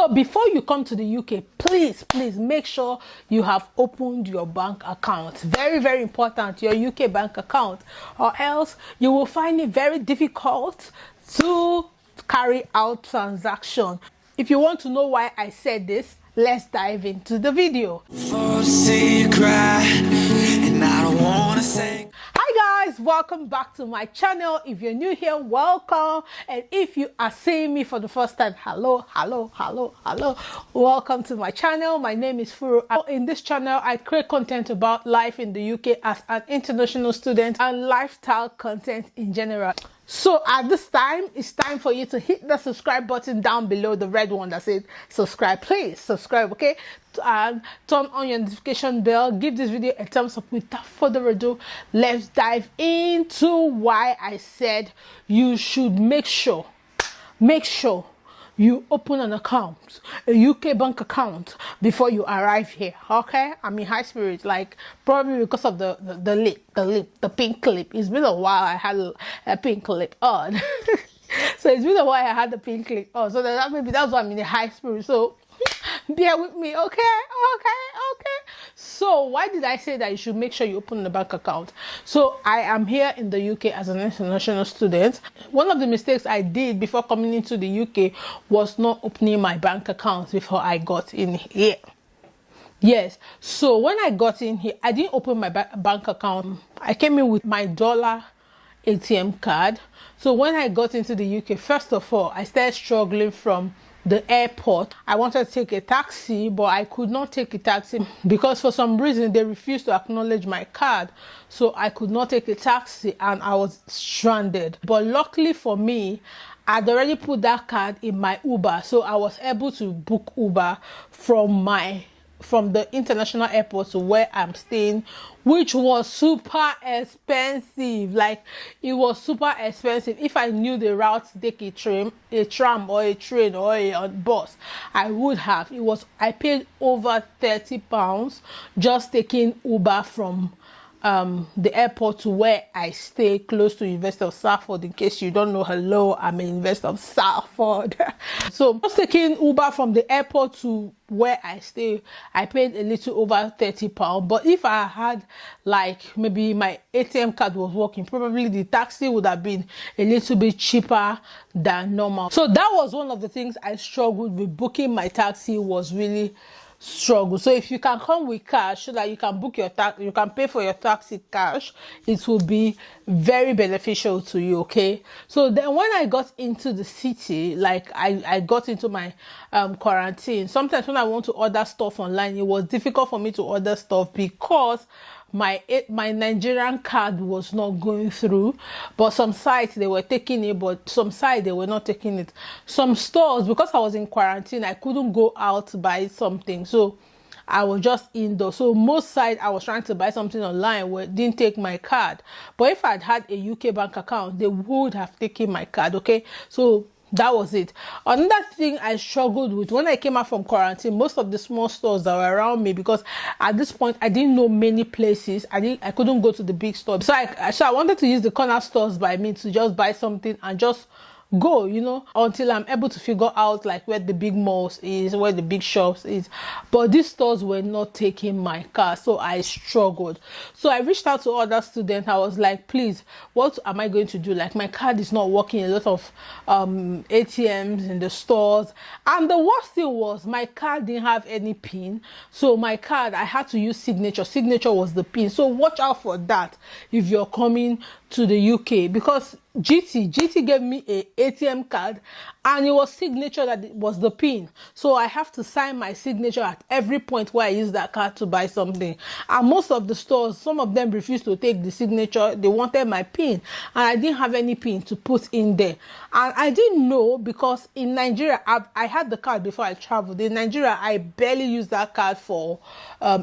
So before you come to the UK, please make sure you have opened your bank account. Very, very important, your UK bank account, or else you will find it very difficult to carry out transaction. If you want to know why I said this, let's dive into the video. Hi guys, welcome back to my channel. If you're new here, welcome, and if you are seeing me for the first time, hello, welcome to my channel. My name is Furu. In this channel I create content about life in the UK as an international student and lifestyle content in general. So at this time, it's time for you to hit the subscribe button down below, the red one that says subscribe. Please subscribe, okay? And turn on your notification bell. Give this video a thumbs up. Without further ado, let's dive into why I said you should make sure you open an account, a UK bank account, before you arrive here. Okay, I'm in high spirits, like probably because of the pink lip. It's been a while I had a pink lip on. So it's been a while I had the pink lip on, so that maybe that's why I'm in a high spirit. So bear with me, okay. So why did I say that you should make sure you open the bank account? So I am here in the UK as an international student. One of the mistakes I did before coming into the UK was not opening my bank account before I got in here. Yes, so when I got in here, I didn't open my bank account. I came in with my dollar ATM card. So when I got into the UK, first of all, I started struggling from the airport. I wanted to take a taxi, but I could not take a taxi because for some reason they refused to acknowledge my card. So I could not take a taxi and I was stranded. But luckily for me, I'd already put that card in my Uber, so I was able to book Uber from the international airport to where I'm staying, which was super expensive. Like, it was super expensive. If I knew the route to take a tram or a train or a bus, I would have. I paid over £30 just taking Uber from the airport to where I stay, close to University of Salford. In case you don't know, hello, I'm in University of Salford. So just taking Uber from the airport to where I stay, I paid a little over £30. But if I had, like, maybe my ATM card was working, probably the taxi would have been a little bit cheaper than normal. So that was one of the things I struggled with. Booking my taxi was really struggle. So if you can come with cash so that you can book your you can pay for your taxi cash, it will be very beneficial to you. Okay, so then when I got into the city, like I got into my quarantine, sometimes when I want to order stuff online, it was difficult for me to order stuff because my Nigerian card was not going through. But some sites they were taking it, but some sites they were not taking it. Some stores, because I was in quarantine, I couldn't go out to buy something, so I was just indoors. So most sites I was trying to buy something online where didn't take my card. But if I'd had a UK bank account, they would have taken my card. Okay, so that was it. Another thing I struggled with when I came out from quarantine, most of the small stores that were around me, because at this point I didn't know many places. I couldn't go to the big store. So I wanted to use the corner stores by me to just buy something and just go, until I'm able to figure out like where the big malls is, where the big shops is. But these stores were not taking my card, so I struggled. So I reached out to other students. I was like, please, what am I going to do? Like, my card is not working. A lot of ATMs in the stores, and the worst thing was my card didn't have any pin. So my card, I had to use signature was the pin. So watch out for that if you're coming to the UK, because GT gave me a ATM card and it was signature that it was the pin. So I have to sign my signature at every point where I use that card to buy something. And most of the stores, some of them refused to take the signature. They wanted my pin and I didn't have any pin to put in there. And I didn't know, because in Nigeria, I had the card before I traveled. In Nigeria, I barely use that card for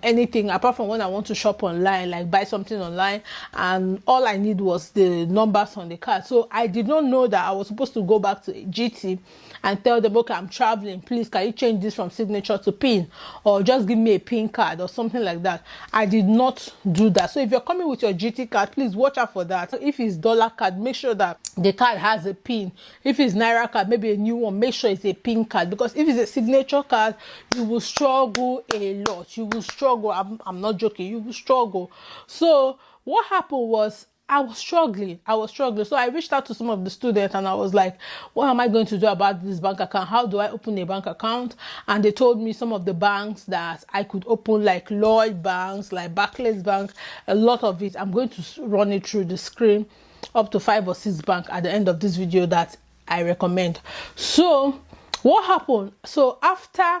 anything apart from when I want to shop online, like buy something online, and all I need was the numbers on the card. So I did not know that I was supposed to go back to GT and tell them, okay, I'm traveling, please can you change this from signature to pin, or just give me a pin card or something like that. I did not do that. So if you're coming with your GT card, please watch out for that. If it's dollar card, make sure that the card has a pin. If it's Naira card, maybe a new one, make sure it's a pin card, because if it's a signature card, you will struggle a lot. You will struggle. I'm not joking. You will struggle. So what happened was, I was struggling. So I reached out to some of the students and I was like, what am I going to do about this bank account? How do I open a bank account? And they told me some of the banks that I could open, like Lloyd banks, like Barclays Bank, a lot of it. I'm going to run it through the screen, up to 5 or 6 banks at the end of this video that I recommend. So what happened? So after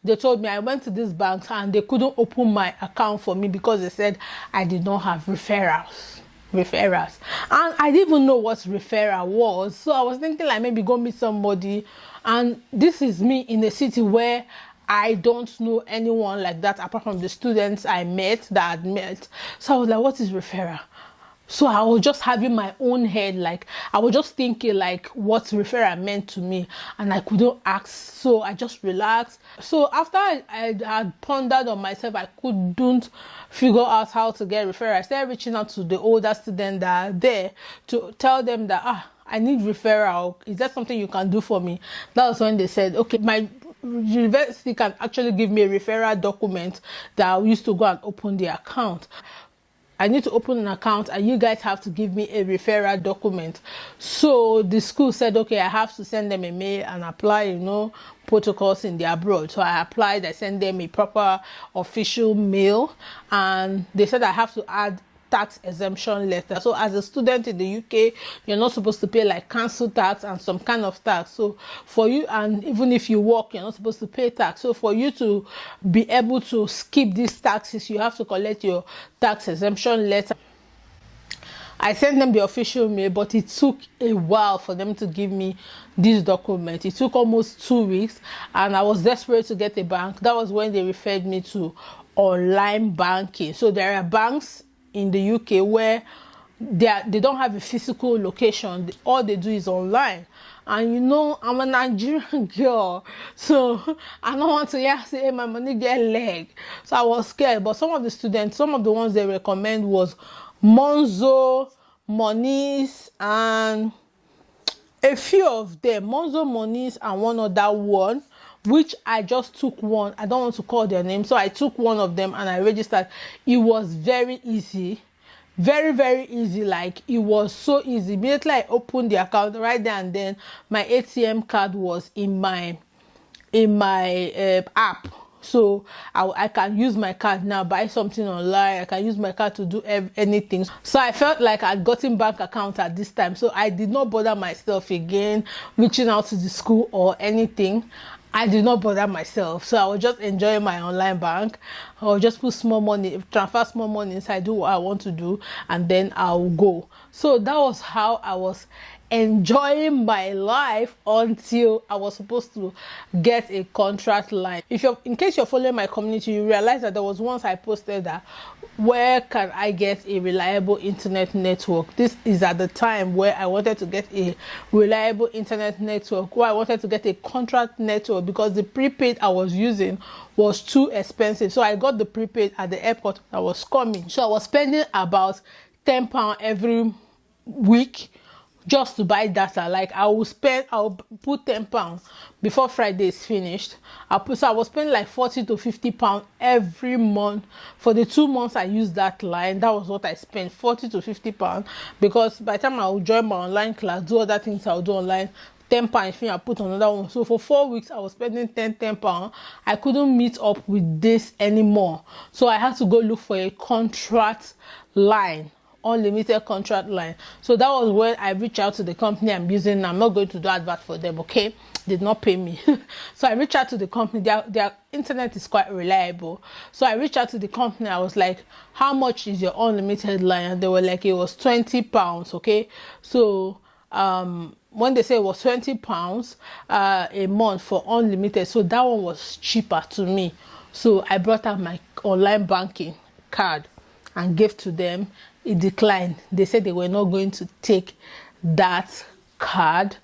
they told me, I went to these banks and they couldn't open my account for me because they said I did not have referrals, and I didn't even know what referral was. So I was thinking, like, maybe go meet somebody, and this is me in a city where I don't know anyone like that apart from the students I met that I'd met. So I was like, what is referral? So I was just having my own head, like I was just thinking like what referral meant to me, and I couldn't ask. So I just relaxed. So after I had pondered on myself, I couldn't figure out how to get referral. I started reaching out to the older students that are there to tell them that I need referral. Is that something you can do for me? That was when they said, okay, my university can actually give me a referral document that I used to go and open the account. I need to open an account and you guys have to give me a referral document. So the school said, okay, I have to send them a mail and apply, protocols in the abroad. So I applied, I sent them a proper official mail, and they said I have to add tax exemption letter. So as a student in the UK, you're not supposed to pay like council tax and some kind of tax. So for you, and even if you work, you're not supposed to pay tax. So for you to be able to skip these taxes, you have to collect your tax exemption letter. I sent them the official mail, but it took a while for them to give me this document. It took almost 2 weeks, and I was desperate to get a bank. That was when they referred me to online banking. So there are banks in the UK where they don't have a physical location. All they do is online. And I'm a Nigerian girl, so I don't want to say, hey, my money get leg. So I was scared. But some of the students, some of the ones they recommend was Monzo, Moniz, and a few of them. Monzo, Moniz, and one other one, which I just took one. I don't want to call their name. So I took one of them and I registered. It was very easy. Very, very easy. Like, it was so easy. Immediately I opened the account, right there and then my ATM card was in my app. So I can use my card now, buy something online. I can use my card to do anything. So I felt like I'd gotten bank account at this time. So I did not bother myself again reaching out to the school or anything. I did not bother myself. So I was just enjoying my online bank. I'll just put small money, transfer small money inside, do what I want to do, and then I'll go. So that was how I was enjoying my life until I was supposed to get a contract line. In case you're following my community, you realize that there was once I posted that, where can I get a reliable internet network? This is at the time where I wanted to get a reliable internet network, where I wanted to get a contract network, because the prepaid I was using was too expensive. So I got the prepaid at the airport I was coming. So I was spending about £10 every week just to buy data. Like, I'll put £10 before Friday is finished. So I was spending like £40 to £50 every month. For the 2 months I used that line, that was what I spent, £40 to £50, because by the time I would join my online class, do other things I'll do online, £10, I put another one. So for 4 weeks I was spending £10. I couldn't meet up with this anymore, so I had to go look for a contract line, unlimited contract line. So that was when I reached out to the company I'm using. I'm not going to do advert for them, okay? Did not pay me. So I reached out to the company. Their internet is quite reliable. So I reached out to the company. I was like, how much is your unlimited line? And they were like, it was £20, okay? So when they say it was £20 a month for unlimited, so that one was cheaper to me. So I brought out my online banking card and gave to them. It declined. They said they were not going to take that card.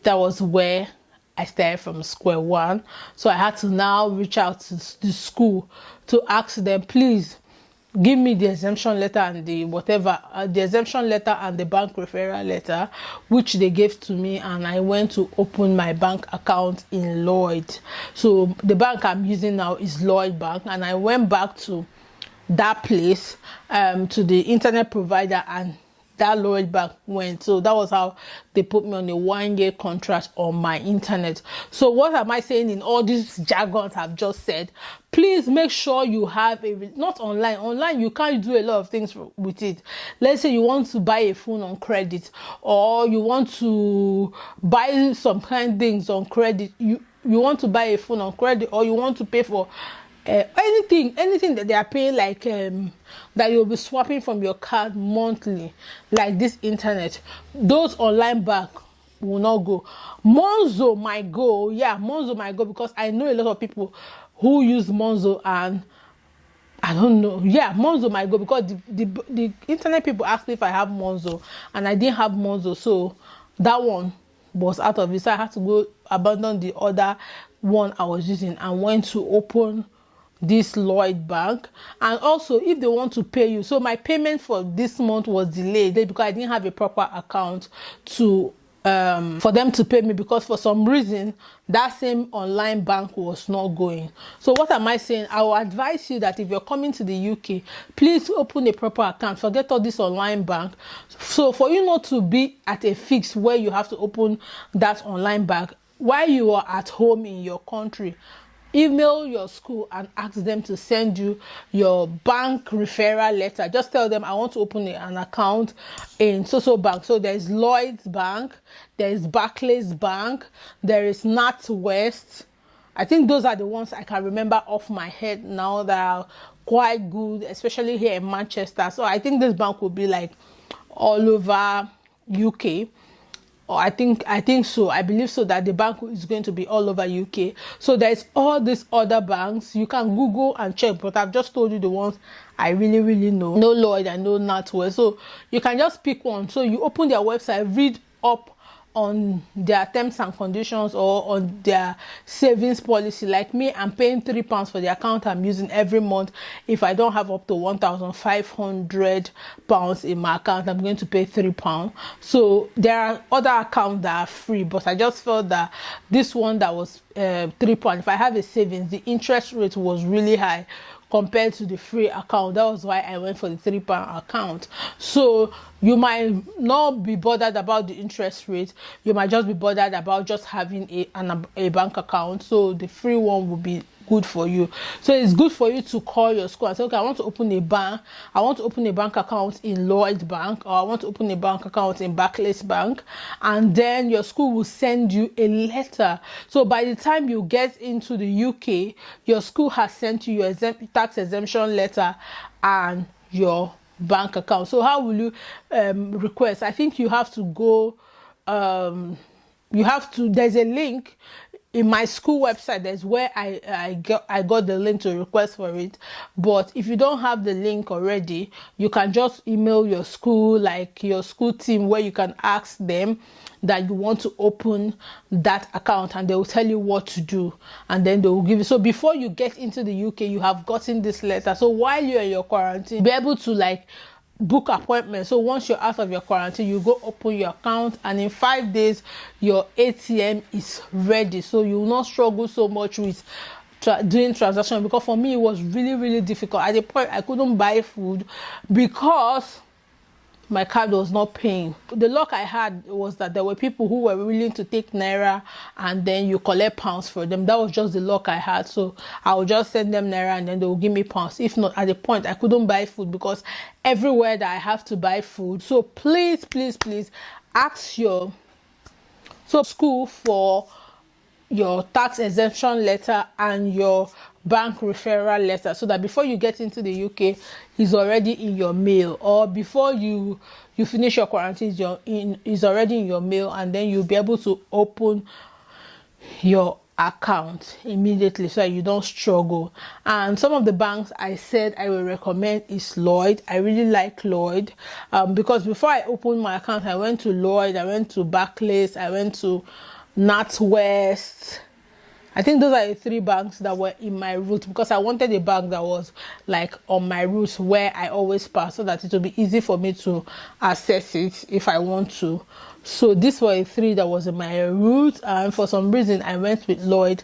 That was where I started from square one. So I had to now reach out to the school to ask them, please, give me the exemption letter and the whatever, the exemption letter and the bank referral letter, which they gave to me, and I went to open my bank account in Lloyd. So the bank I'm using now is Lloyd Bank, and I went back to that place, to the internet provider, and that Lloyd Bank went. So that was how they put me on a 1-year contract on my internet. So what am I saying in all these jargons I've just said? Please make sure you have not online you can't do a lot of things with it. Let's say you want to buy a phone on credit, or you want to buy some kind of things on credit. You want to buy a phone on credit, or you want to pay for anything that they are paying, like that you'll be swapping from your card monthly, like this internet. Those online bank will not go. Monzo might go. Yeah, Monzo might go, because I know a lot of people who use Monzo, and I don't know. Yeah, Monzo might go, because the internet people asked me if I have Monzo, and I didn't have Monzo, so that one was out of it. So I had to go abandon the other one I was using and went to open this Lloyd Bank. And also, if they want to pay you, so my payment for this month was delayed because I didn't have a proper account to for them to pay me, because for some reason that same online bank was not going. So what am I saying? I will advise you that if you're coming to the UK, please open a proper account. Forget all this online bank. So for you not to be at a fix where you have to open that online bank while you are at home in your country, email your school and ask them to send you your bank referral letter. Just tell them, I want to open an account in so bank. So there's Lloyd's Bank, there is Barclays Bank, there is NatWest. I think those are the ones I can remember off my head now that are quite good, especially here in Manchester. So I think this bank will be like all over UK. Or I think so. I believe so, that the bank is going to be all over UK. So there's all these other banks. You can Google and check, but I've just told you the ones I really know. No Lloyd and no NatWest. So you can just pick one. So you open their website, read up on their terms and conditions, or on their savings policy. Like me, I'm paying £3 for the account I'm using every month. If I don't have up to £1,500 in my account, I'm going to pay £3. So there are other accounts that are free, but I just felt that this one that was £3, if I have a savings, the interest rate was really high compared to the free account. That was why I went for the £3 account. So you might not be bothered about the interest rate. You might just be bothered about just having a bank account. So the free one will be good for you. So it's good for you to call your school and say, okay, I want to open a bank account in Lloyd Bank, or I want to open a bank account in Barclays Bank, and then your school will send you a letter. So by the time you get into the UK, your school has sent you your tax exemption letter and your bank account. So how will you request? I think you have to go, there's a link in my school website. That's where I got the link to request for it. But if you don't have the link already, you can just email your school, like your school team, where you can ask them that you want to open that account, and they will tell you what to do, and then they will give you. So before you get into the UK, you have gotten this letter. So while you're in your quarantine, be able to like book appointments. So once you're out of your quarantine, you go open your account, and in 5 days your ATM is ready. So you will not struggle so much with doing transaction, because for me it was really difficult. At the point I couldn't buy food because my card was not paying. The luck I had was that there were people who were willing to take naira and then you collect pounds for them. That was just the luck I had. So I would just send them naira and then they will give me pounds. If not, at the point I couldn't buy food because everywhere that I have to buy food. So please ask your school for your tax exemption letter and your bank referral letter, so that before you get into the UK, is already in your mail, or before you finish your quarantine, is already in your mail, and then you'll be able to open your account immediately, so that you don't struggle. And some of the banks I said I will recommend is Lloyd. I really like Lloyd because before I opened my account, I went to Lloyd, I went to Barclays, I went to NatWest, I think those are the three banks that were in my route, because I wanted a bank that was like on my route where I always pass, so that it will be easy for me to access it if I want to. So these were the three that was in my route, and for some reason I went with Lloyd,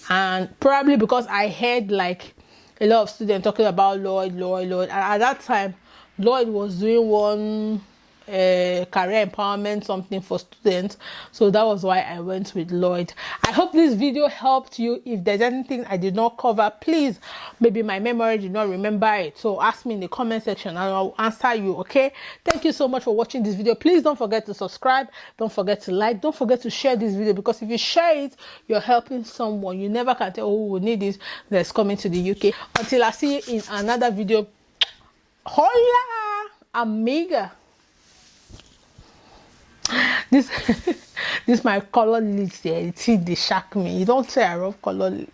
and probably because I heard like a lot of students talking about Lloyd. And at that time, Lloyd was doing one career empowerment something for students, so that was why I went with Lloyd. I hope this video helped you. If there's anything I did not cover, please, maybe my memory did not remember it, so ask me in the comment section and I'll answer you. Okay, thank you so much for watching this video. Please don't forget to subscribe, don't forget to like, don't forget to share this video, because if you share it, you're helping someone. You never can tell who will need this that's coming to the UK. Until I see you in another video, hola amiga. This this my color lids here. It's they shock me. You don't say I love color.